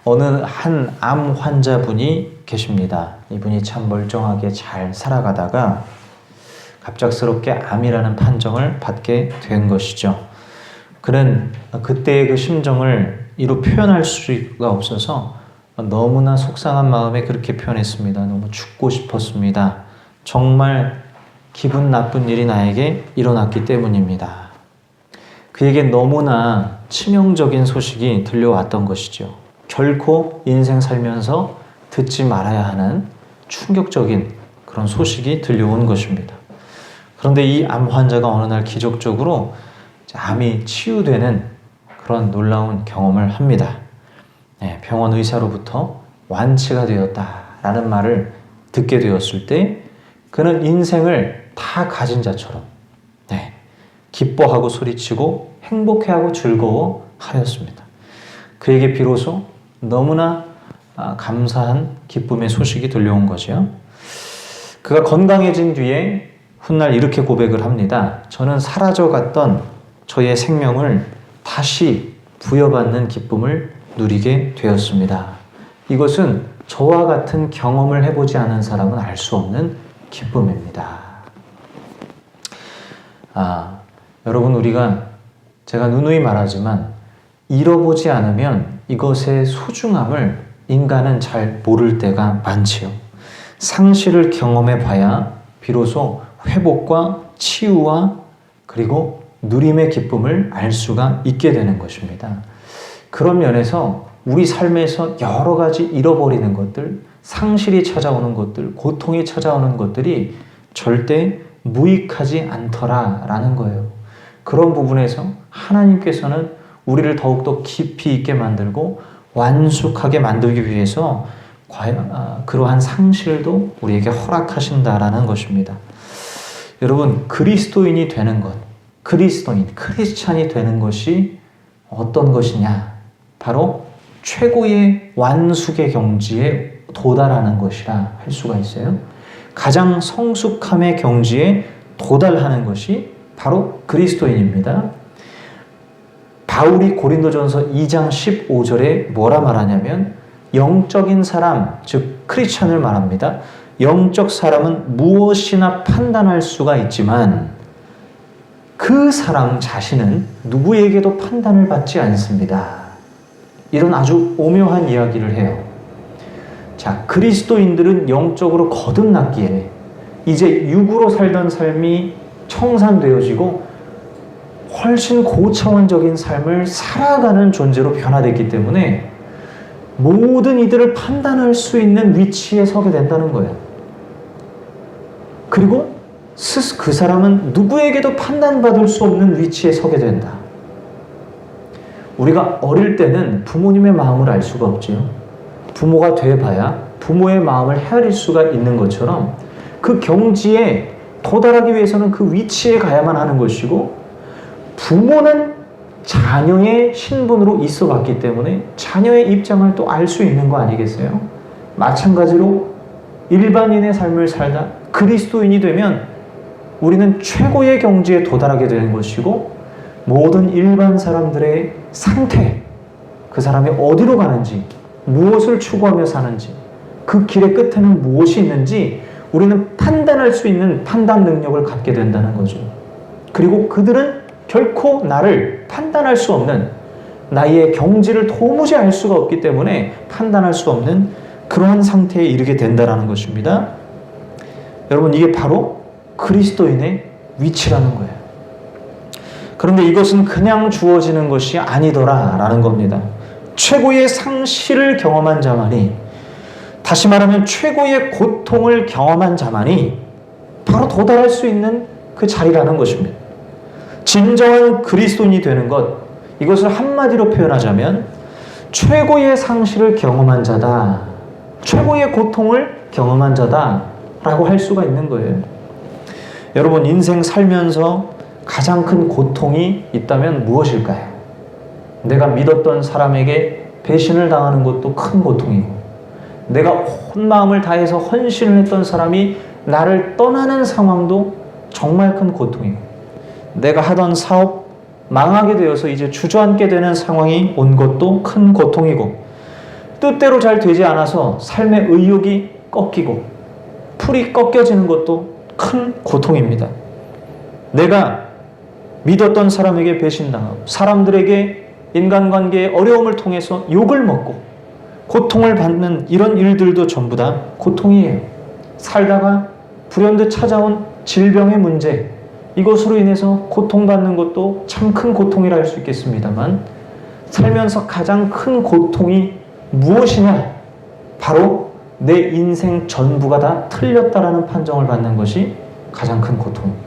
어느 한 암 환자분이 계십니다. 이분이 참 멀쩡하게 잘 살아가다가 갑작스럽게 암이라는 판정을 받게 된 것이죠. 그는 그때의 그 심정을 이루 표현할 수가 없어서 너무나 속상한 마음에 그렇게 표현했습니다. 너무 죽고 싶었습니다. 정말 기분 나쁜 일이 나에게 일어났기 때문입니다. 그에게 너무나 치명적인 소식이 들려왔던 것이죠. 결코 인생 살면서 듣지 말아야 하는 충격적인 그런 소식이 들려온 것입니다. 그런데 이 암 환자가 어느 날 기적적으로 암이 치유되는 그런 놀라운 경험을 합니다. 병원 의사로부터 완치가 되었다라는 말을 듣게 되었을 때 그는 인생을 다 가진 자처럼 기뻐하고 소리치고 행복해하고 즐거워하였습니다. 그에게 비로소 너무나 감사한 기쁨의 소식이 들려온 거죠. 그가 건강해진 뒤에 훗날 이렇게 고백을 합니다. 저는 사라져갔던 저의 생명을 다시 부여받는 기쁨을 누리게 되었습니다. 이것은 저와 같은 경험을 해보지 않은 사람은 알 수 없는 기쁨입니다. 여러분, 제가 누누이 말하지만 잃어보지 않으면 이것의 소중함을 인간은 잘 모를 때가 많지요. 상실을 경험해 봐야 비로소 회복과 치유와 그리고 누림의 기쁨을 알 수가 있게 되는 것입니다. 그런 면에서 우리 삶에서 여러 가지 잃어버리는 것들, 상실이 찾아오는 것들, 고통이 찾아오는 것들이 절대 무익하지 않더라라는 거예요. 그런 부분에서 하나님께서는 우리를 더욱더 깊이 있게 만들고 완숙하게 만들기 위해서 그러한 상실도 우리에게 허락하신다라는 것입니다. 여러분, 그리스도인이 되는 것, 크리스찬이 되는 것이 어떤 것이냐? 바로 최고의 완숙의 경지에 도달하는 것이라 할 수가 있어요. 가장 성숙함의 경지에 도달하는 것이 바로 그리스도인입니다. 바울이 고린도전서 2장 15절에 뭐라 말하냐면 영적인 사람, 즉 크리스찬을 말합니다. 영적 사람은 무엇이나 판단할 수가 있지만 그 사람 자신은 누구에게도 판단을 받지 않습니다. 이런 아주 오묘한 이야기를 해요. 자, 그리스도인들은 영적으로 거듭났기에 이제 육으로 살던 삶이 청산되어지고 훨씬 고차원적인 삶을 살아가는 존재로 변화됐기 때문에 모든 이들을 판단할 수 있는 위치에 서게 된다는 거예요. 그리고 그 사람은 누구에게도 판단받을 수 없는 위치에 서게 된다. 우리가 어릴 때는 부모님의 마음을 알 수가 없지요. 부모가 돼봐야 부모의 마음을 헤아릴 수가 있는 것처럼 그 경지에 도달하기 위해서는 그 위치에 가야만 하는 것이고, 부모는 자녀의 신분으로 있어 봤기 때문에 자녀의 입장을 또 알 수 있는 거 아니겠어요? 마찬가지로 일반인의 삶을 살다 그리스도인이 되면 우리는 최고의 경지에 도달하게 되는 것이고, 모든 일반 사람들의 상태, 그 사람이 어디로 가는지, 무엇을 추구하며 사는지, 그 길의 끝에는 무엇이 있는지 우리는 판단할 수 있는 판단 능력을 갖게 된다는 거죠. 그리고 그들은 결코 나를 판단할 수 없는, 나의 경지를 도무지 알 수가 없기 때문에 판단할 수 없는 그러한 상태에 이르게 된다는 것입니다. 여러분, 이게 바로 그리스도인의 위치라는 거예요. 그런데 이것은 그냥 주어지는 것이 아니더라라는 겁니다. 최고의 상실을 경험한 자만이, 다시 말하면 최고의 고통을 경험한 자만이 바로 도달할 수 있는 그 자리라는 것입니다. 진정한 그리스도인이 되는 것, 이것을 한마디로 표현하자면 최고의 상실을 경험한 자다, 최고의 고통을 경험한 자다라고 할 수가 있는 거예요. 여러분, 인생 살면서 가장 큰 고통이 있다면 무엇일까요? 내가 믿었던 사람에게 배신을 당하는 것도 큰 고통이고, 내가 온 마음을 다해서 헌신을 했던 사람이 나를 떠나는 상황도 정말 큰 고통이고, 내가 하던 사업 망하게 되어서 이제 주저앉게 되는 상황이 온 것도 큰 고통이고, 뜻대로 잘 되지 않아서 삶의 의욕이 꺾이고 풀이 꺾여지는 것도 큰 고통입니다. 내가 믿었던 사람에게 배신당하고 사람들에게 인간관계의 어려움을 통해서 욕을 먹고 고통을 받는 이런 일들도 전부 다 고통이에요. 살다가 불현듯 찾아온 질병의 문제, 이것으로 인해서 고통받는 것도 참 큰 고통이라 할 수 있겠습니다만, 살면서 가장 큰 고통이 무엇이냐? 바로 내 인생 전부가 다 틀렸다라는 판정을 받는 것이 가장 큰 고통입니다.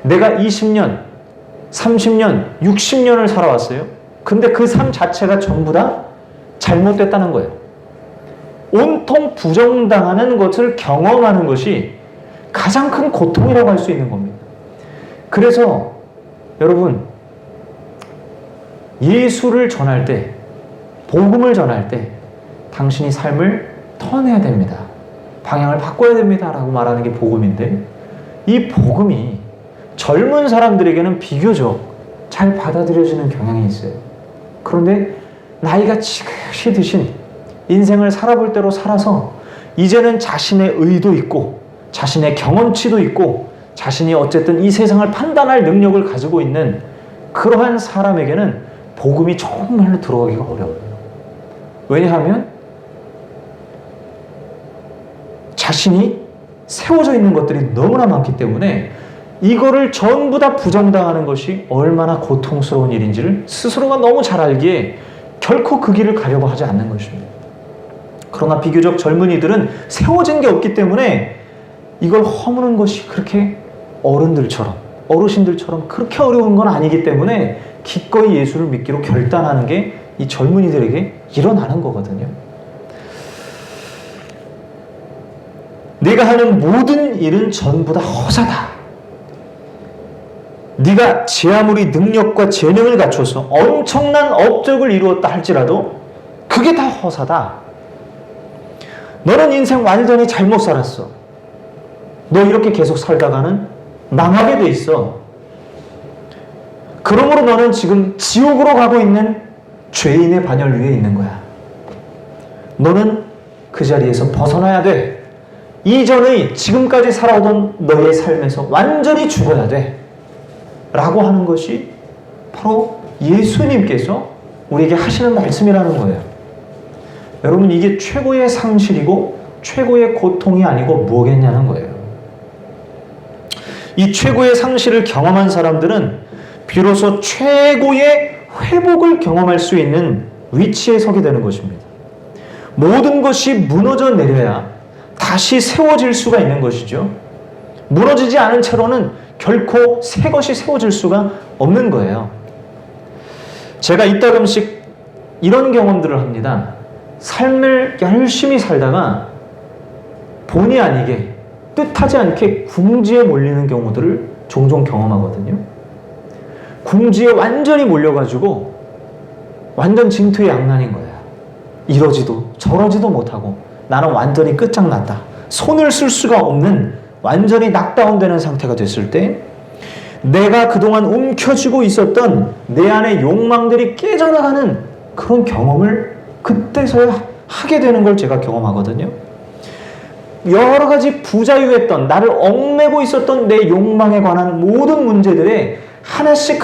내가 20년, 30년, 60년을 살아왔어요. 근데 그 삶 자체가 전부 다 잘못됐다는 거예요. 온통 부정당하는 것을 경험하는 것이 가장 큰 고통이라고 할 수 있는 겁니다. 그래서 여러분, 예수를 전할 때, 복음을 전할 때 당신이 삶을 턴해야 됩니다. 방향을 바꿔야 됩니다. 라고 말하는 게 복음인데, 이 복음이 젊은 사람들에게는 비교적 잘 받아들여지는 경향이 있어요. 그런데 나이가 지긋이 드신, 인생을 살아볼 대로 살아서 이제는 자신의 의도 있고 자신의 경험치도 있고 자신이 어쨌든 이 세상을 판단할 능력을 가지고 있는 그러한 사람에게는 복음이 정말로 들어가기가 어려워요. 왜냐하면 자신이 세워져 있는 것들이 너무나 많기 때문에 이거를 전부 다 부정당하는 것이 얼마나 고통스러운 일인지를 스스로가 너무 잘 알기에 결코 그 길을 가려고 하지 않는 것입니다. 그러나 비교적 젊은이들은 세워진 게 없기 때문에 이걸 허무는 것이 그렇게 어르신들처럼 그렇게 어려운 건 아니기 때문에 기꺼이 예수를 믿기로 결단하는 게 이 젊은이들에게 일어나는 거거든요. 내가 하는 모든 일은 전부 다 허사다. 네가 제 아무리 능력과 재능을 갖춰서 엄청난 업적을 이루었다 할지라도 그게 다 허사다. 너는 인생 완전히 잘못 살았어. 너 이렇게 계속 살다가는 망하게 돼 있어. 그러므로 너는 지금 지옥으로 가고 있는 죄인의 반열 위에 있는 거야. 너는 그 자리에서 벗어나야 돼. 이전의 지금까지 살아오던 너의 삶에서 완전히 죽어야 돼. 라고 하는 것이 바로 예수님께서 우리에게 하시는 말씀이라는 거예요. 여러분, 이게 최고의 상실이고 최고의 고통이 아니고 뭐겠냐는 거예요. 이 최고의 상실을 경험한 사람들은 비로소 최고의 회복을 경험할 수 있는 위치에 서게 되는 것입니다. 모든 것이 무너져 내려야 다시 세워질 수가 있는 것이죠. 무너지지 않은 채로는 결코 새 것이 세워질 수가 없는 거예요. 제가 이따금씩 이런 경험들을 합니다. 삶을 열심히 살다가 본의 아니게 뜻하지 않게 궁지에 몰리는 경우들을 종종 경험하거든요. 궁지에 완전히 몰려가지고 완전 진퇴양난인 거야. 이러지도 저러지도 못하고 나는 완전히 끝장났다. 손을 쓸 수가 없는 완전히 낙다운되는 상태가 됐을 때 내가 그동안 움켜쥐고 있었던 내 안의 욕망들이 깨져나가는 그런 경험을 그때서야 하게 되는 걸 제가 경험하거든요. 여러 가지 부자유했던, 나를 얽매고 있었던 내 욕망에 관한 모든 문제들에 하나씩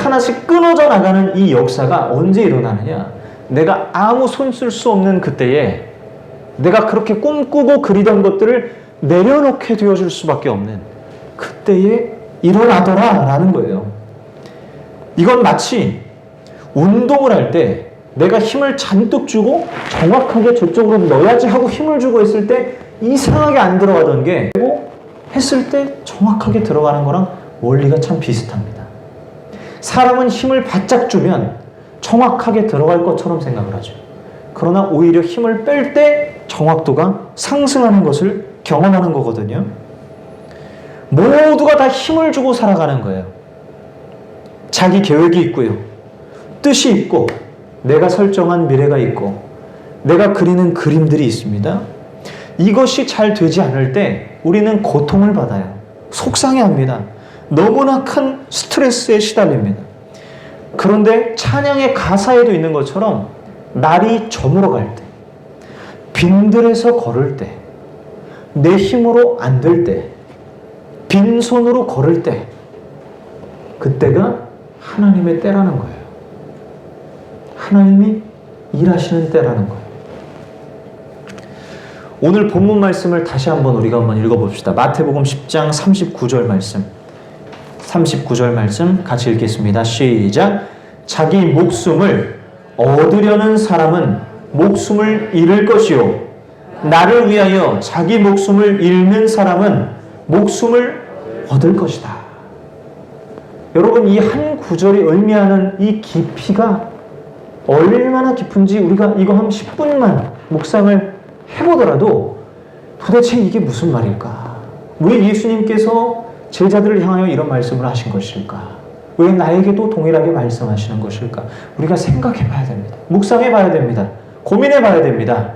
끊어져 나가는 이 역사가 언제 일어나느냐? 내가 아무 손 쓸 수 없는 그때에 내가 그렇게 꿈꾸고 그리던 것들을 내려놓게 되어줄 수밖에 없는 그때에 일어나더라 라는 거예요. 이건 마치 운동을 할 때 내가 힘을 잔뜩 주고 정확하게 저쪽으로 넣어야지 하고 힘을 주고 했을 때 이상하게 안 들어가던 게 했을 때 정확하게 들어가는 거랑 원리가 참 비슷합니다. 사람은 힘을 바짝 주면 정확하게 들어갈 것처럼 생각을 하죠. 그러나 오히려 힘을 뺄 때 정확도가 상승하는 것을 경험하는 거거든요. 모두가 다 힘을 주고 살아가는 거예요. 자기 계획이 있고요. 뜻이 있고 내가 설정한 미래가 있고 내가 그리는 그림들이 있습니다. 이것이 잘 되지 않을 때 우리는 고통을 받아요. 속상해합니다. 너무나 큰 스트레스에 시달립니다. 그런데 찬양의 가사에도 있는 것처럼 날이 저물어 갈 때, 빈들에서 걸을 때, 내 힘으로 안 될 때, 빈손으로 걸을 때, 그때가 하나님의 때라는 거예요. 하나님이 일하시는 때라는 거예요. 오늘 본문 말씀을 다시 한번 우리가 한번 읽어봅시다. 마태복음 10장 39절 말씀. 39절 말씀 같이 읽겠습니다. 시작. 자기 목숨을 얻으려는 사람은 목숨을 잃을 것이요, 나를 위하여 자기 목숨을 잃는 사람은 목숨을 얻을 것이다. 여러분, 이 한 구절이 의미하는 이 깊이가 얼마나 깊은지 우리가 이거 한 10분만 묵상을 해보더라도 도대체 이게 무슨 말일까? 왜 예수님께서 제자들을 향하여 이런 말씀을 하신 것일까? 왜 나에게도 동일하게 말씀하시는 것일까? 우리가 생각해 봐야 됩니다. 묵상해 봐야 됩니다. 고민해 봐야 됩니다.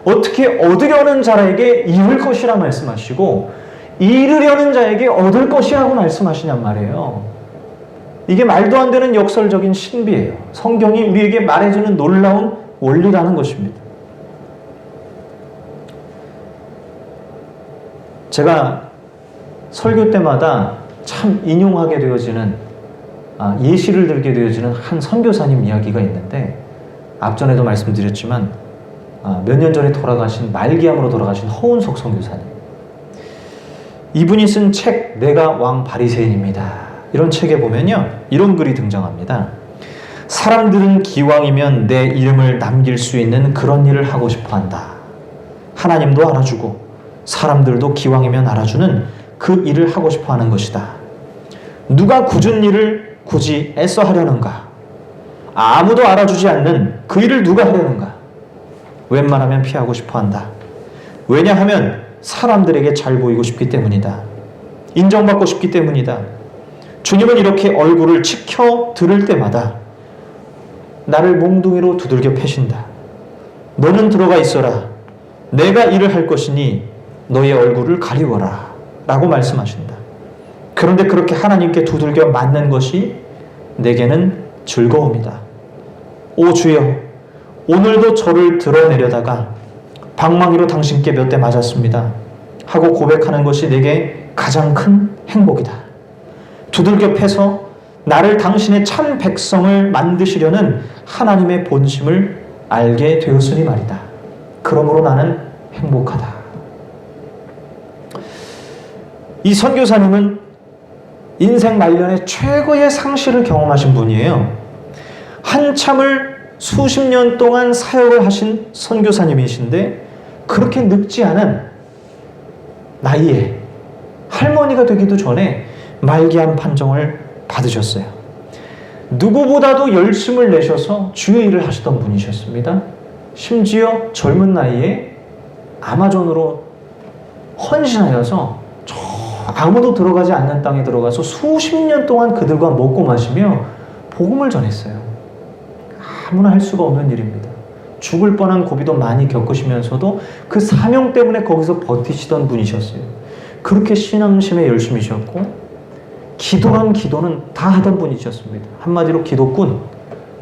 어떻게 얻으려는 자에게 잃을 것이라 말씀하시고 잃으려는 자에게 얻을 것이라고 말씀하시냔 말이에요. 이게 말도 안 되는 역설적인 신비예요. 성경이 우리에게 말해주는 놀라운 원리라는 것입니다. 제가 설교 때마다 참 인용하게 되어지는, 예시를 들게 되어지는 한 선교사님 이야기가 있는데, 앞전에도 말씀드렸지만 몇 년 전에 돌아가신, 말기암으로 돌아가신 허운석 선교사님, 이분이 쓴 책 내가 왕 바리새인입니다. 이런 책에 보면요, 이런 글이 등장합니다. 사람들은 기왕이면 내 이름을 남길 수 있는 그런 일을 하고 싶어 한다. 하나님도 알아주고 사람들도 기왕이면 알아주는 그 일을 하고 싶어 하는 것이다. 누가 굳은 일을 굳이 애써 하려는가? 아무도 알아주지 않는 그 일을 누가 하려는가? 웬만하면 피하고 싶어 한다. 왜냐하면 사람들에게 잘 보이고 싶기 때문이다. 인정받고 싶기 때문이다. 주님은 이렇게 얼굴을 치켜 들을 때마다 나를 몽둥이로 두들겨 패신다. 너는 들어가 있어라. 내가 일을 할 것이니 너의 얼굴을 가리워라. 라고 말씀하신다. 그런데 그렇게 하나님께 두들겨 맞는 것이 내게는 즐거움이다. 오 주여, 오늘도 저를 드러내려다가 방망이로 당신께 몇 대 맞았습니다. 하고 고백하는 것이 내게 가장 큰 행복이다. 두들겨 패서 나를 당신의 참 백성을 만드시려는 하나님의 본심을 알게 되었으니 말이다. 그러므로 나는 행복하다. 이 선교사님은 인생 말년에 최고의 상실을 경험하신 분이에요. 한참을 수십 년 동안 사역을 하신 선교사님이신데 그렇게 늙지 않은 나이에 할머니가 되기도 전에 말기암 판정을 받으셨어요. 누구보다도 열심을 내셔서 주의 일을 하시던 분이셨습니다. 심지어 젊은 나이에 아마존으로 헌신하여서 저 아무도 들어가지 않는 땅에 들어가서 수십 년 동안 그들과 먹고 마시며 복음을 전했어요. 아무나 할 수가 없는 일입니다. 죽을 뻔한 고비도 많이 겪으시면서도 그 사명 때문에 거기서 버티시던 분이셨어요. 그렇게 신앙심에 열심이셨고 기도란 기도는 다 하던 분이셨습니다. 한마디로 기도꾼,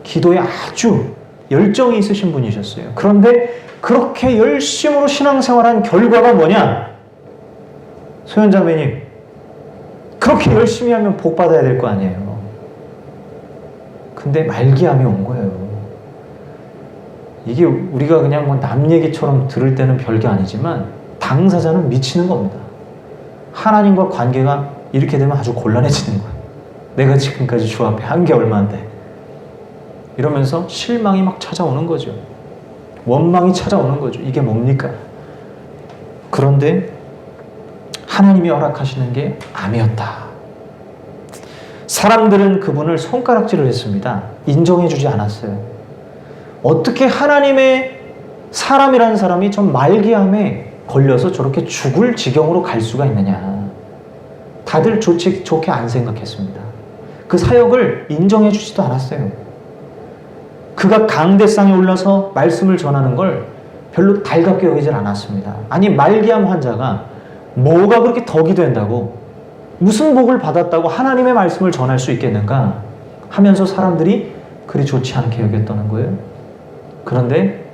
기도에 아주 열정이 있으신 분이셨어요. 그런데 그렇게 열심으로 신앙생활한 결과가 뭐냐? 소연자매님, 그렇게 열심히 하면 복 받아야 될 거 아니에요. 근데 말기암이 온 거예요. 이게 우리가 그냥 뭐 남 얘기처럼 들을 때는 별게 아니지만 당사자는 미치는 겁니다. 하나님과 관계가 이렇게 되면 아주 곤란해지는 거예요. 내가 지금까지 주 앞에 한 게 얼마인데. 이러면서 실망이 막 찾아오는 거죠. 원망이 찾아오는 거죠. 이게 뭡니까? 그런데 하나님이 허락하시는 게 암이었다. 사람들은 그분을 손가락질을 했습니다. 인정해주지 않았어요. 어떻게 하나님의 사람이라는 사람이 전 말기암에 걸려서 저렇게 죽을 지경으로 갈 수가 있느냐. 다들 좋게 안 생각했습니다. 그 사역을 인정해주지도 않았어요. 그가 강대상에 올라서 말씀을 전하는 걸 별로 달갑게 여기질 않았습니다. 아니, 말기암 환자가 뭐가 그렇게 덕이 된다고, 무슨 복을 받았다고 하나님의 말씀을 전할 수 있겠는가 하면서 사람들이 그리 좋지 않게 여겼다는 거예요. 그런데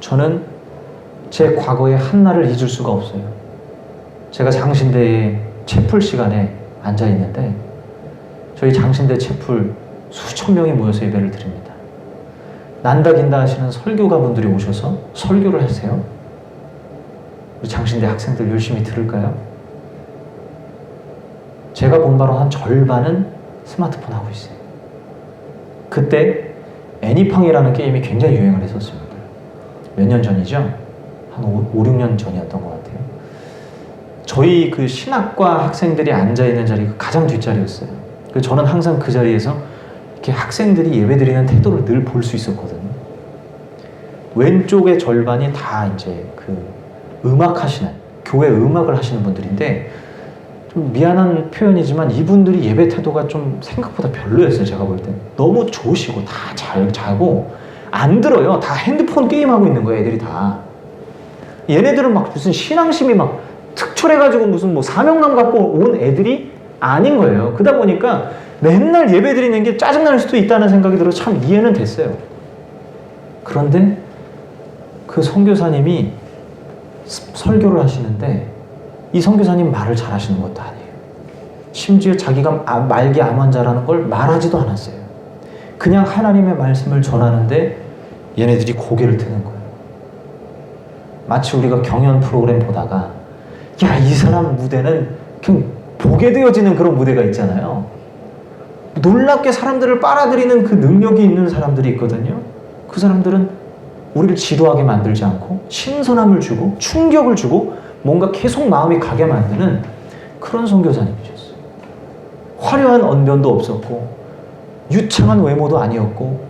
저는 제 과거의 한날을 잊을 수가 없어요. 제가 장신대의 채플 시간에 앉아 있는데 저희 장신대 채플 수천 명이 모여서 예배를 드립니다. 난다긴다 하시는 설교가분들이 오셔서 설교를 하세요. 우리 장신대 학생들 열심히 들을까요? 제가 본 바로 한 절반은 스마트폰 하고 있어요. 그때 애니팡이라는 게임이 굉장히 유행을 했었습니다. 몇 년 전이죠? 한 5, 6년 전이었던 것 같아요. 저희 그 신학과 학생들이 앉아있는 자리가 가장 뒷자리였어요. 그래서 저는 항상 그 자리에서 이렇게 학생들이 예배드리는 태도를 늘 볼 수 있었거든요. 왼쪽의 절반이 다 이제 그 음악 하시는, 교회 음악을 하시는 분들인데, 좀 미안한 표현이지만 이분들이 예배 태도가 좀 생각보다 별로였어요. 제가 볼 때 너무 좋으시고 다 잘 자고 안 들어요. 다 핸드폰 게임하고 있는 거예요. 애들이 다. 얘네들은 막 무슨 신앙심이 막 특출해가지고 무슨 뭐 사명감 갖고 온 애들이 아닌 거예요. 그러다 보니까 맨날 예배 드리는 게 짜증날 수도 있다는 생각이 들어서 참 이해는 됐어요. 그런데 그 선교사님이 설교를 하시는데 이 선교사님 말을 잘하시는 것도 아니에요. 심지어 자기가 말기 암 환자라는 걸 말하지도 않았어요. 그냥 하나님의 말씀을 전하는데 얘네들이 고개를 드는 거예요. 마치 우리가 경연 프로그램 보다가 야, 이 사람 무대는 그냥 보게 되어지는 그런 무대가 있잖아요. 놀랍게 사람들을 빨아들이는 그 능력이 있는 사람들이 있거든요. 그 사람들은 우리를 지루하게 만들지 않고 신선함을 주고 충격을 주고 뭔가 계속 마음이 가게 만드는 그런 선교사님이셨어요. 화려한 언변도 없었고 유창한 외모도 아니었고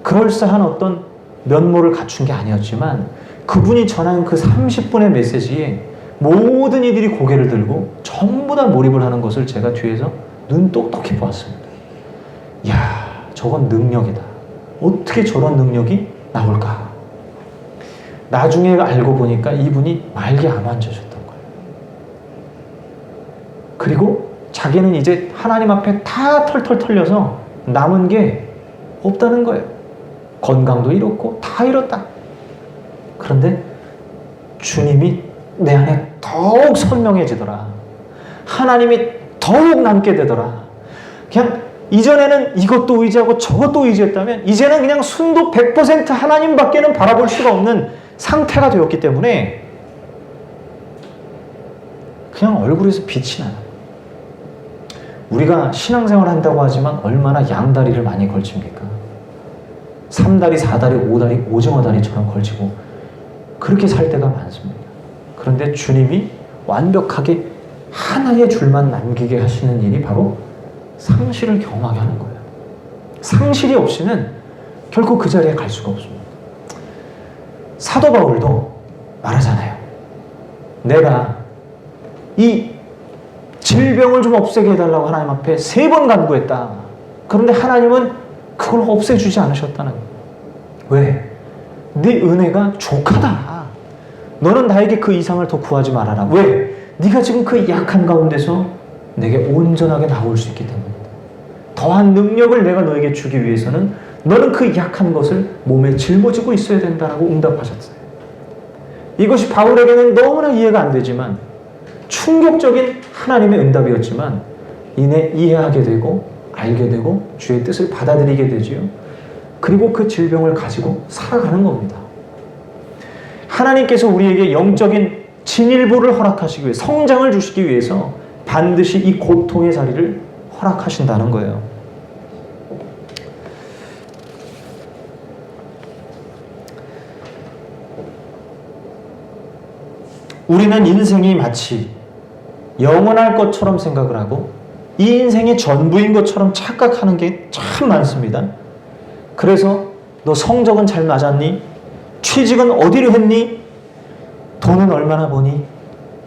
그럴싸한 어떤 면모를 갖춘 게 아니었지만 그분이 전한 그 30분의 메시지에 모든 이들이 고개를 들고 전부 다 몰입을 하는 것을 제가 뒤에서 눈 똑똑히 보았습니다. 이야, 저건 능력이다. 어떻게 저런 능력이 나올까? 나중에 알고 보니까 이분이 말기 암 환자셨던 거예요. 그리고 자기는 이제 하나님 앞에 다 털털 털려서 남은 게 없다는 거예요. 건강도 잃었고 다 잃었다. 그런데 주님이 내 안에 더욱 선명해지더라. 하나님이 더욱 남게 되더라. 그냥 이전에는 이것도 의지하고 저것도 의지했다면 이제는 그냥 순도 100% 하나님밖에는 바라볼 수가 없는 상태가 되었기 때문에 그냥 얼굴에서 빛이 나요. 우리가 신앙생활 한다고 하지만 얼마나 양다리를 많이 걸칩니까? 3다리, 4다리, 5다리, 오징어 다리처럼 걸치고 그렇게 살 때가 많습니다. 그런데 주님이 완벽하게 하나의 줄만 남기게 하시는 일이 바로 상실을 경험하게 하는 거예요. 상실이 없이는 결코 그 자리에 갈 수가 없습니다. 사도 바울도 말하잖아요. 내가 이 질병을 좀 없애게 해달라고 하나님 앞에 3번 간구했다. 그런데 하나님은 그걸 없애주지 않으셨다는 거예요. 왜? 네 은혜가 족하다. 너는 나에게 그 이상을 더 구하지 말아라. 왜? 네가 지금 그 약한 가운데서 내게 온전하게 나올 수 있기 때문이다. 더한 능력을 내가 너에게 주기 위해서는 너는 그 약한 것을 몸에 짊어지고 있어야 된다라고 응답하셨어요. 이것이 바울에게는 너무나 이해가 안 되지만 충격적인 하나님의 응답이었지만 이내 이해하게 되고 알게 되고 주의 뜻을 받아들이게 되지요. 그리고 그 질병을 가지고 살아가는 겁니다. 하나님께서 우리에게 영적인 진일보를 허락하시기 위해 성장을 주시기 위해서 반드시 이 고통의 자리를 허락하신다는 거예요. 우리는 인생이 마치 영원할 것처럼 생각을 하고 이 인생이 전부인 것처럼 착각하는 게 참 많습니다. 그래서 너 성적은 잘 맞았니? 취직은 어디로 했니? 돈은 얼마나 버니?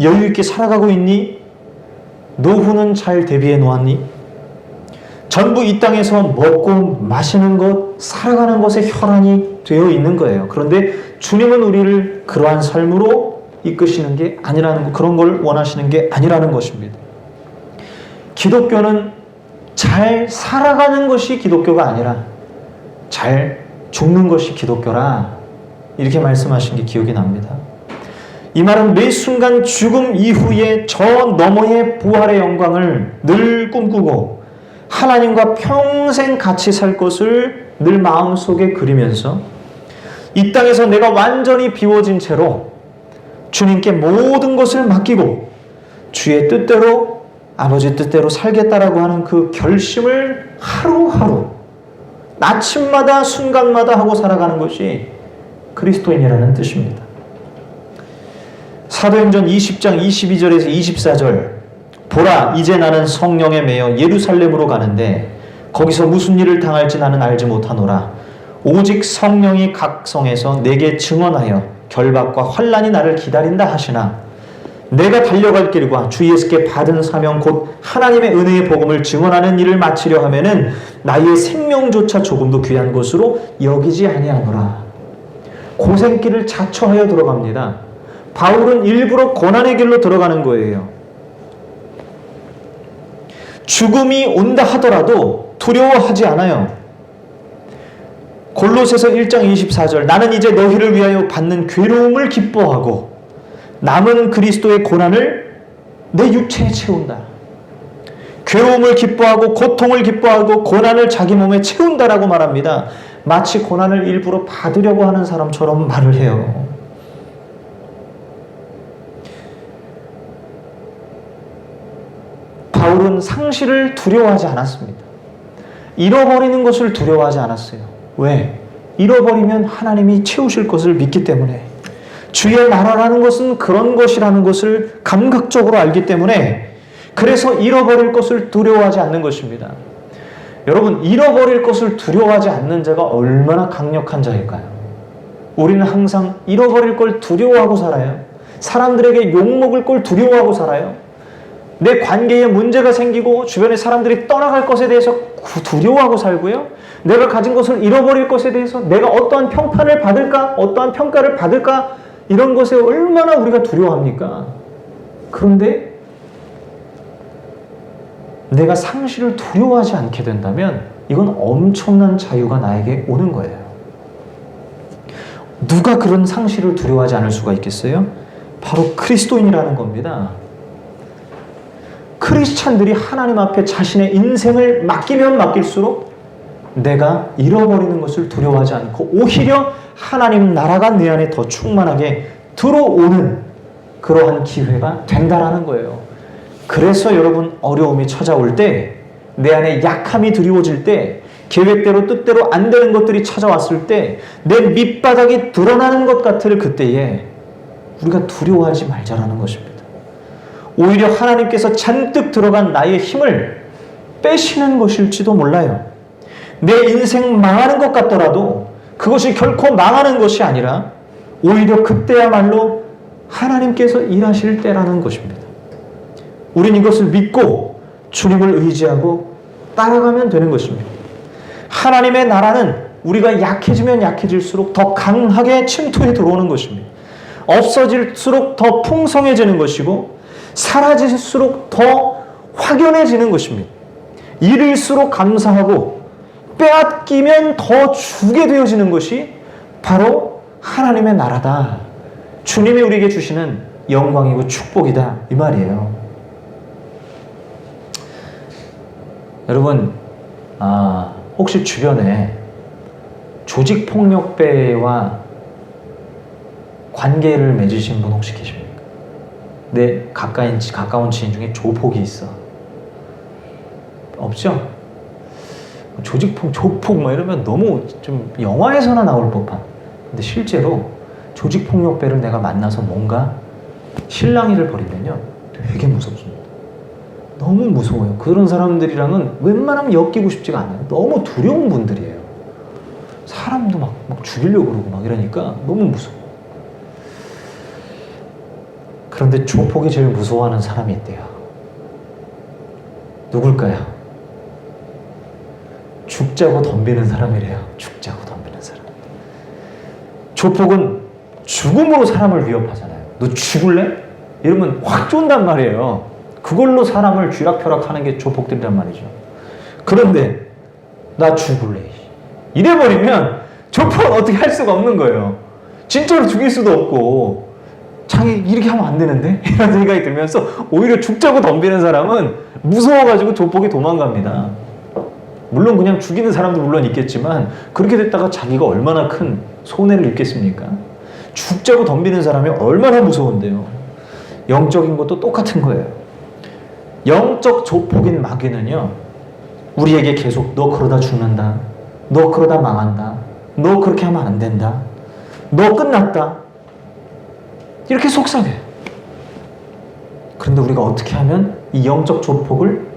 여유 있게 살아가고 있니? 노후는 잘 대비해 놓았니? 전부 이 땅에서 먹고 마시는 것, 살아가는 것에 혈안이 되어 있는 거예요. 그런데 주님은 우리를 그러한 삶으로 이끄시는 게 아니라는 것, 그런 걸 원하시는 게 아니라는 것입니다. 기독교는 잘 살아가는 것이 기독교가 아니라 잘 죽는 것이 기독교라. 이렇게 말씀하신 게 기억이 납니다. 이 말은 매 순간 죽음 이후에 저 너머의 부활의 영광을 늘 꿈꾸고 하나님과 평생 같이 살 것을 늘 마음속에 그리면서 이 땅에서 내가 완전히 비워진 채로 주님께 모든 것을 맡기고 주의 뜻대로, 아버지 뜻대로 살겠다라고 하는 그 결심을 하루하루 아침마다 순간마다 하고 살아가는 것이 그리스도인이라는 뜻입니다. 사도행전 20장 22절에서 24절, 보라 이제 나는 성령에 매여 예루살렘으로 가는데 거기서 무슨 일을 당할지 나는 알지 못하노라. 오직 성령이 각 성에서 내게 증언하여 결박과 환난이 나를 기다린다 하시나 내가 달려갈 길과 주 예수께 받은 사명 곧 하나님의 은혜의 복음을 증언하는 일을 마치려 하면은 나의 생명조차 조금도 귀한 것으로 여기지 아니하노라. 고생길을 자처하여 들어갑니다. 바울은 일부러 고난의 길로 들어가는 거예요. 죽음이 온다 하더라도 두려워하지 않아요. 골로새서 1장 24절, 나는 이제 너희를 위하여 받는 괴로움을 기뻐하고 남은 그리스도의 고난을 내 육체에 채운다. 괴로움을 기뻐하고 고통을 기뻐하고 고난을 자기 몸에 채운다라고 말합니다. 마치 고난을 일부러 받으려고 하는 사람처럼 말을 해요. 바울은 상실을 두려워하지 않았습니다. 잃어버리는 것을 두려워하지 않았어요. 왜? 잃어버리면 하나님이 채우실 것을 믿기 때문에. 주의 나라라는 것은 그런 것이라는 것을 감각적으로 알기 때문에 그래서 잃어버릴 것을 두려워하지 않는 것입니다. 여러분, 잃어버릴 것을 두려워하지 않는 자가 얼마나 강력한 자일까요? 우리는 항상 잃어버릴 걸 두려워하고 살아요. 사람들에게 욕먹을 걸 두려워하고 살아요. 내 관계에 문제가 생기고 주변의 사람들이 떠나갈 것에 대해서 두려워하고 살고요. 내가 가진 것을 잃어버릴 것에 대해서 내가 어떠한 평판을 받을까? 어떠한 평가를 받을까? 이런 것에 얼마나 우리가 두려워합니까? 그런데 내가 상실을 두려워하지 않게 된다면 이건 엄청난 자유가 나에게 오는 거예요. 누가 그런 상실을 두려워하지 않을 수가 있겠어요? 바로 그리스도인이라는 겁니다. 크리스찬들이 하나님 앞에 자신의 인생을 맡기면 맡길수록 내가 잃어버리는 것을 두려워하지 않고 오히려 하나님 나라가 내 안에 더 충만하게 들어오는 그러한 기회가 된다라는 거예요. 그래서 여러분, 어려움이 찾아올 때, 내 안에 약함이 드리워질 때, 계획대로 뜻대로 안 되는 것들이 찾아왔을 때 내 밑바닥이 드러나는 것 같을 그때에 우리가 두려워하지 말자라는 것입니다. 오히려 하나님께서 잔뜩 들어간 나의 힘을 빼시는 것일지도 몰라요. 내 인생 망하는 것 같더라도 그것이 결코 망하는 것이 아니라 오히려 그때야말로 하나님께서 일하실 때라는 것입니다. 우린 이것을 믿고 주님을 의지하고 따라가면 되는 것입니다. 하나님의 나라는 우리가 약해지면 약해질수록 더 강하게 침투해 들어오는 것입니다. 없어질수록 더 풍성해지는 것이고 사라질수록 더 확연해지는 것입니다. 잃을수록 감사하고 빼앗기면 더 주게 되어지는 것이 바로 하나님의 나라다. 주님이 우리에게 주시는 영광이고 축복이다. 이 말이에요. 여러분, 혹시 주변에 조직폭력배와 관계를 맺으신 분 혹시 계십니까? 내 가까운 지인 중에 조폭이 있어. 없죠? 조폭 이러면 너무 좀 영화에서나 나올 법한. 근데 실제로 조직폭력배를 내가 만나서 뭔가 실랑이를 벌이면요, 되게 무섭습니다. 너무 무서워요. 그런 사람들이랑은 웬만하면 엮이고 싶지가 않아요. 너무 두려운 분들이에요. 사람도 막 죽이려고 그러고 막 이러니까 너무 무서워. 그런데 조폭이 제일 무서워하는 사람이 있대요. 누굴까요? 죽자고 덤비는 사람이래요. 죽자고 덤비는 사람. 조폭은 죽음으로 사람을 위협하잖아요. 너 죽을래? 이러면 확 쫀단 말이에요. 그걸로 사람을 쥐락펴락하는 게 조폭들이란 말이죠. 그런데 나 죽을래. 이래버리면 조폭은 어떻게 할 수가 없는 거예요. 진짜로 죽일 수도 없고, 자기 이렇게 하면 안 되는데? 이런 생각이 들면서 오히려 죽자고 덤비는 사람은 무서워가지고 조폭이 도망갑니다. 물론 그냥 죽이는 사람도 물론 있겠지만 그렇게 됐다가 자기가 얼마나 큰 손해를 입겠습니까? 죽자고 덤비는 사람이 얼마나 무서운데요. 영적인 것도 똑같은 거예요. 영적 조폭인 마귀는요, 우리에게 계속 너 그러다 죽는다, 너 그러다 망한다, 너 그렇게 하면 안 된다, 너 끝났다, 이렇게 속삭여요. 그런데 우리가 어떻게 하면 이 영적 조폭을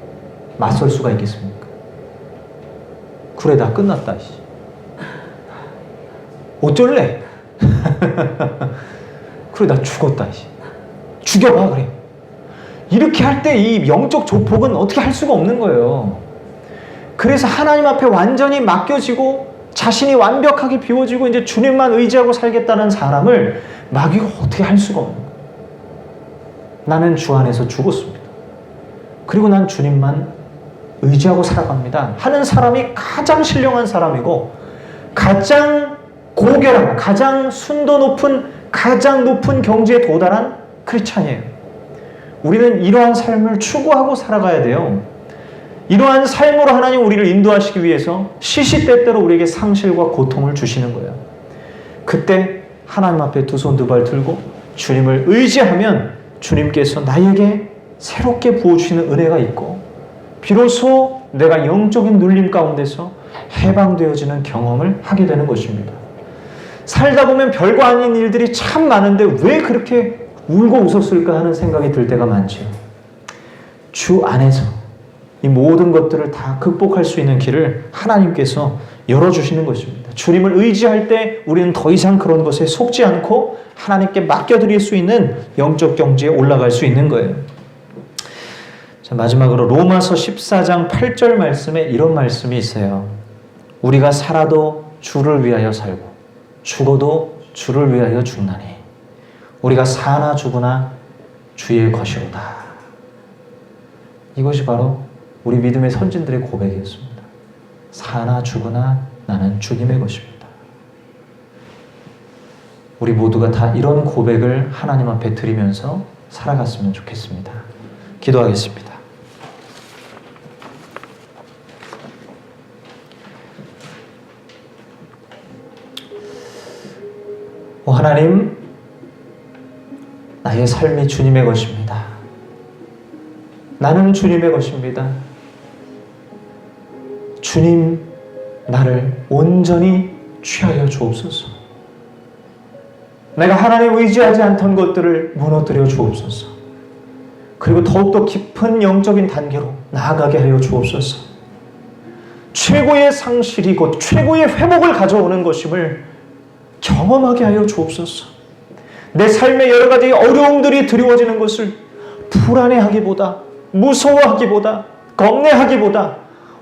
맞설 수가 있겠습니까? 그래, 나 끝났다. 어쩔래? 그래, 나 죽었다. 죽여봐, 그래. 이렇게 할 때 이 영적 조폭은 어떻게 할 수가 없는 거예요. 그래서 하나님 앞에 완전히 맡겨지고 자신이 완벽하게 비워지고 이제 주님만 의지하고 살겠다는 사람을 마귀가 어떻게 할 수가 없는 거예요. 나는 주 안에서 죽었습니다. 그리고 난 주님만 의지하고 살아갑니다 하는 사람이 가장 신령한 사람이고 가장 고결한, 가장 순도 높은, 가장 높은 경지에 도달한 크리스찬이에요. 우리는 이러한 삶을 추구하고 살아가야 돼요. 이러한 삶으로 하나님 우리를 인도하시기 위해서 시시때때로 우리에게 상실과 고통을 주시는 거예요. 그때 하나님 앞에 두 손 두 발 들고 주님을 의지하면 주님께서 나에게 새롭게 부어주시는 은혜가 있고 비로소 내가 영적인 눌림 가운데서 해방되어지는 경험을 하게 되는 것입니다. 살다 보면 별거 아닌 일들이 참 많은데 왜 그렇게 울고 웃었을까 하는 생각이 들 때가 많죠. 주 안에서 이 모든 것들을 다 극복할 수 있는 길을 하나님께서 열어주시는 것입니다. 주님을 의지할 때 우리는 더 이상 그런 것에 속지 않고 하나님께 맡겨드릴 수 있는 영적 경지에 올라갈 수 있는 거예요. 자, 마지막으로 로마서 14장 8절 말씀에 이런 말씀이 있어요. 우리가 살아도 주를 위하여 살고 죽어도 주를 위하여 죽나니 우리가 사나 죽으나 주의 것이로다. 이것이 바로 우리 믿음의 선진들의 고백이었습니다. 사나 죽으나 나는 주님의 것입니다. 우리 모두가 다 이런 고백을 하나님 앞에 드리면서 살아갔으면 좋겠습니다. 기도하겠습니다. 오 하나님, 나의 삶이 주님의 것입니다. 나는 주님의 것입니다. 주님, 나를 온전히 취하여 주옵소서. 내가 하나님 의지하지 않던 것들을 무너뜨려 주옵소서. 그리고 더욱더 깊은 영적인 단계로 나아가게 하여 주옵소서. 최고의 상실이 곧 최고의 회복을 가져오는 것임을 경험하게 하여 주옵소서. 내 삶의 여러 가지 어려움들이 드리워지는 것을 불안해하기보다, 무서워하기보다, 겁내하기보다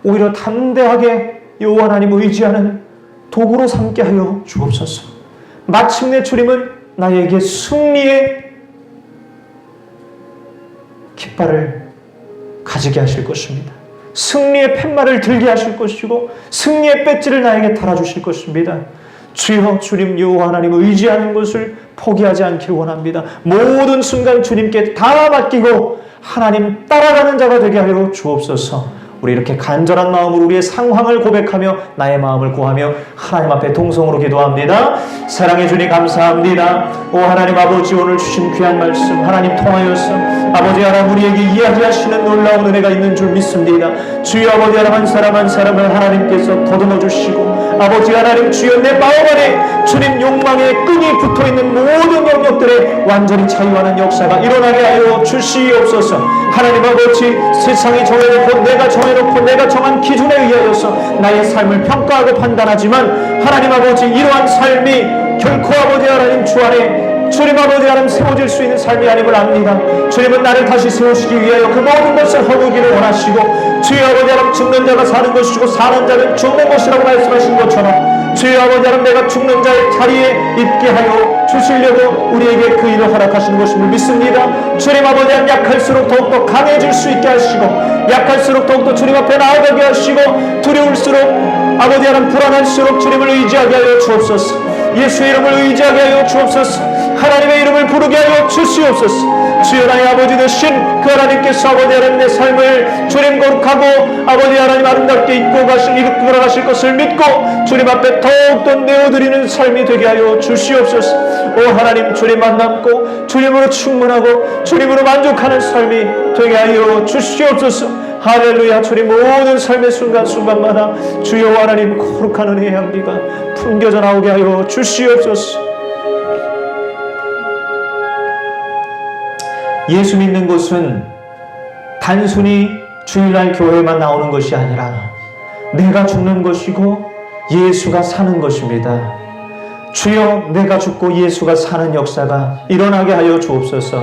오히려 담대하게 여호와 하나님을 의지하는 도구로 삼게 하여 주옵소서. 마침내 주님은 나에게 승리의 깃발을 가지게 하실 것입니다. 승리의 팻말을 들게 하실 것이고 승리의 배지를 나에게 달아주실 것입니다. 주여, 주님 여호와 하나님을 의지하는 것을 포기하지 않기를 원합니다. 모든 순간 주님께 다 맡기고 하나님 따라가는 자가 되게 하여 주옵소서. 우리 이렇게 간절한 마음으로 우리의 상황을 고백하며 나의 마음을 고하며 하나님 앞에 동성으로 기도합니다. 사랑해 주님 감사합니다. 오 하나님 아버지, 오늘 주신 귀한 말씀 하나님 통하여서 아버지 하나님 우리에게 이야기하시는 놀라운 은혜가 있는 줄 믿습니다. 주여 아버지 하나님 한 사람 한 사람을 하나님께서 더듬어 주시고 아버지 하나님 주여 내 마음 안에 주님 욕망의 끈이 붙어있는 모든 영역들에 완전히 자유하는 역사가 일어나게 하여 주시옵소서. 하나님 아버지, 세상이 정해놓고 내가 정해놓고 내가 정한 기준에 의하여서 나의 삶을 평가하고 판단하지만 하나님 아버지, 이러한 삶이 결코 아버지 하나님 주 안에 주님 아버지 하나님 세워질 수 있는 삶이 아님을 압니다. 주님은 나를 다시 세우시기 위하여 그 모든 것을 허무기를 원하시고 주여 아버지 하나님 죽는 자가 사는 것이고 사는 자는 죽는 것이라고 말씀하신 것처럼 주여 아버지 하나님 내가 죽는 자의 자리에 있게 하여 주시려고 우리에게 그 일을 허락하시는 것임을 믿습니다. 주님 아버지 하나님 약할수록 더욱더 강해질 수 있게 하시고 약할수록 더욱더 주님 앞에 나아가게 하시고 두려울수록 아버지 하나님 불안할수록 주님을 의지하게 하여 주옵소서. 예수의 이름을 의지하게 하여 주옵소서. 하나님의 이름을 부르게 하여 주시옵소서. 주여 나의 아버지 되신 그 하나님께서 아버지 하나님 내 삶을 주님 거룩하고 아버지 하나님 아름답게 이끌어 가실 것을 믿고 주님 앞에 더욱더 내어드리는 삶이 되게 하여 주시옵소서. 오 하나님, 주님 만남고 주님으로 충만하고 주님으로 만족하는 삶이 되게 하여 주시옵소서. 할렐루야. 주님 모든 삶의 순간순간마다 주여 하나님 거룩한 은혜의 향기가 풍겨져 나오게 하여 주시옵소서. 예수 믿는 것은 단순히 주일날 교회만 나오는 것이 아니라 내가 죽는 것이고 예수가 사는 것입니다. 주여 내가 죽고 예수가 사는 역사가 일어나게 하여 주옵소서.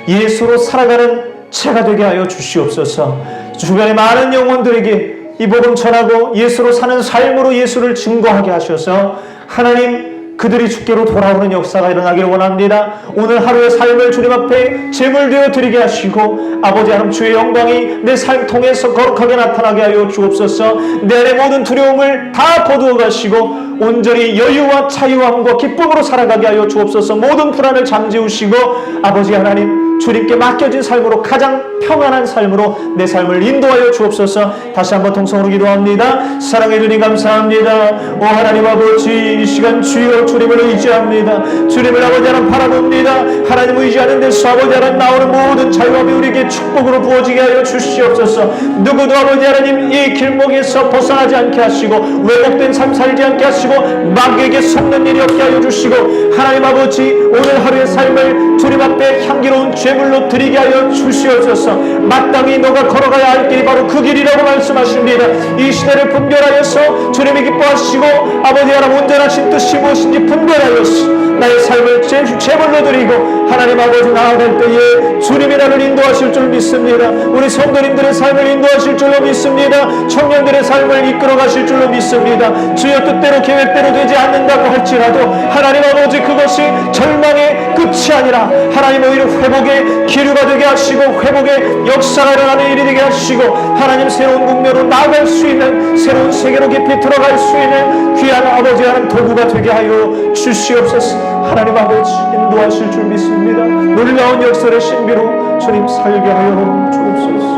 예수로 살아가는 체가 되게 하여 주시옵소서. 주변의 많은 영혼들에게 이 복음 전하고 예수로 사는 삶으로 예수를 증거하게 하셔서 하나님 그들이 주께로 돌아오는 역사가 일어나기를 원합니다. 오늘 하루의 삶을 주님 앞에 제물되어 드리게 하시고 아버지 하나님 주의 영광이 내 삶 통해서 거룩하게 나타나게 하여 주옵소서. 내 안의 모든 두려움을 다 거두어 가시고 온전히 여유와 자유함과 기쁨으로 살아가게 하여 주옵소서. 모든 불안을 잠재우시고 아버지 하나님 주님께 맡겨진 삶으로 가장 평안한 삶으로 내 삶을 인도하여 주옵소서. 다시 한번 통성으로 기도합니다. 사랑해 주님 감사합니다. 오 하나님 아버지, 이 시간 주여 주님을 의지합니다. 주님을 아버지 하나님 바라봅니다. 하나님 의지하는 데서 아버지 하나님 나오는 모든 자유함이 우리에게 축복으로 부어지게 하여 주시옵소서. 누구도 아버지 하나님 이 길목에서 벗어나지 않게 하시고 왜곡된 삶 살지 않게 하시고 마귀에게 속는 일이 없게 하여 주시고 하나님 아버지 오늘 하루의 삶을 주님 앞에 향기로운 제물로 드리게 하여 주시옵소서. 마땅히 너가 걸어가야 할 길이 바로 그 길이라고 말씀하십니다. 이 시대를 분별하여서 주님이 기뻐하시고 아버지 하나님 온전하신 뜻이 무엇인지 분별하여서 나의 삶을 제물로 드리고 하나님 아버지 나아갈 때에 주님이 나를 인도하실 줄 믿습니다. 우리 성도님들의 삶을 인도하실 줄로 믿습니다. 청년들의 삶을 이끌어 가실 줄로 믿습니다. 주여 뜻대로 계획대로 되지 않는다고 할지라도 하나님 아버지 그것이 절망의 끝이 아니라 하나님 오히려 회복의 기류가 되게 하시고 회복의 역사가 일어나는 일이 되게 하시고 하나님 새로운 국면으로 나아갈 수 있는 새로운 세계로 깊이 들어갈 수 있는 귀한 아버지 하나님 도구가 되게 하여 주시옵소서. 하나님 아버지 인도하실 줄 믿습니다. 놀라운 역설의 신비로 주님 살게 하여 주옵소서.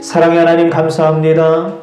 사랑의 하나님 감사합니다.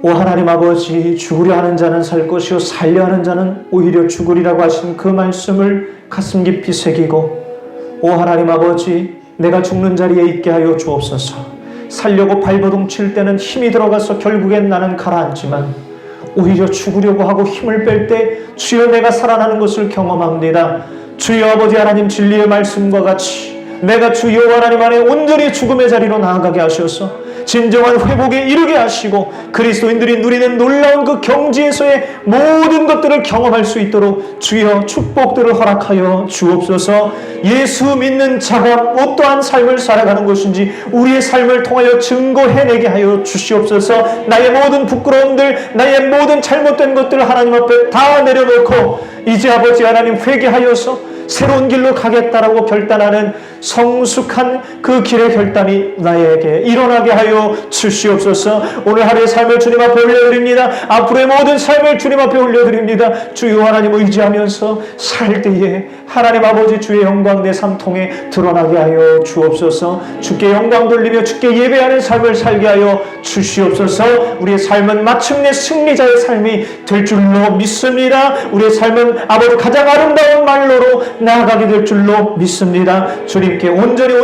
오 하나님 아버지, 죽으려 하는 자는 살 것이요 살려 하는 자는 오히려 죽으리라고 하신 그 말씀을 가슴 깊이 새기고 오 하나님 아버지, 내가 죽는 자리에 있게 하여 주옵소서. 살려고 발버둥 칠 때는 힘이 들어가서 결국엔 나는 가라앉지만 오히려 죽으려고 하고 힘을 뺄 때 주여 내가 살아나는 것을 경험합니다. 주여 아버지 하나님 진리의 말씀과 같이 내가 주여 하나님 안에 온전히 죽음의 자리로 나아가게 하셔서 진정한 회복에 이르게 하시고 그리스도인들이 누리는 놀라운 그 경지에서의 모든 것들을 경험할 수 있도록 주여 축복들을 허락하여 주옵소서. 예수 믿는 자가 어떠한 삶을 살아가는 것인지 우리의 삶을 통하여 증거해내게 하여 주시옵소서. 나의 모든 부끄러움들, 나의 모든 잘못된 것들을 하나님 앞에 다 내려놓고 이제 아버지 하나님 회개하여서 새로운 길로 가겠다라고 결단하는 성숙한 그 길의 결단이 나에게 일어나게 하여 주시옵소서. 오늘 하루의 삶을 주님 앞에 올려드립니다. 앞으로의 모든 삶을 주님 앞에 올려드립니다. 주여 하나님 의지하면서 살 때에 하나님 아버지 주의 영광 내 삶 통해 드러나게 하여 주옵소서. 주께 영광 돌리며 주께 예배하는 삶을 살게 하여 주시옵소서. 우리의 삶은 마침내 승리자의 삶이 될 줄로 믿습니다. 우리의 삶은 아버지 가장 아름다운 말로로 나아가게 될 줄로 믿습니다. 주님께 온전히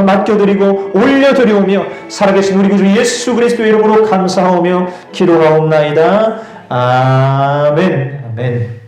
맡겨드리고 올려드리오며 살아계신 우리 구주 예수 그리스도의 이름으로 감사하며 기도하옵나이다. 아멘. 아멘.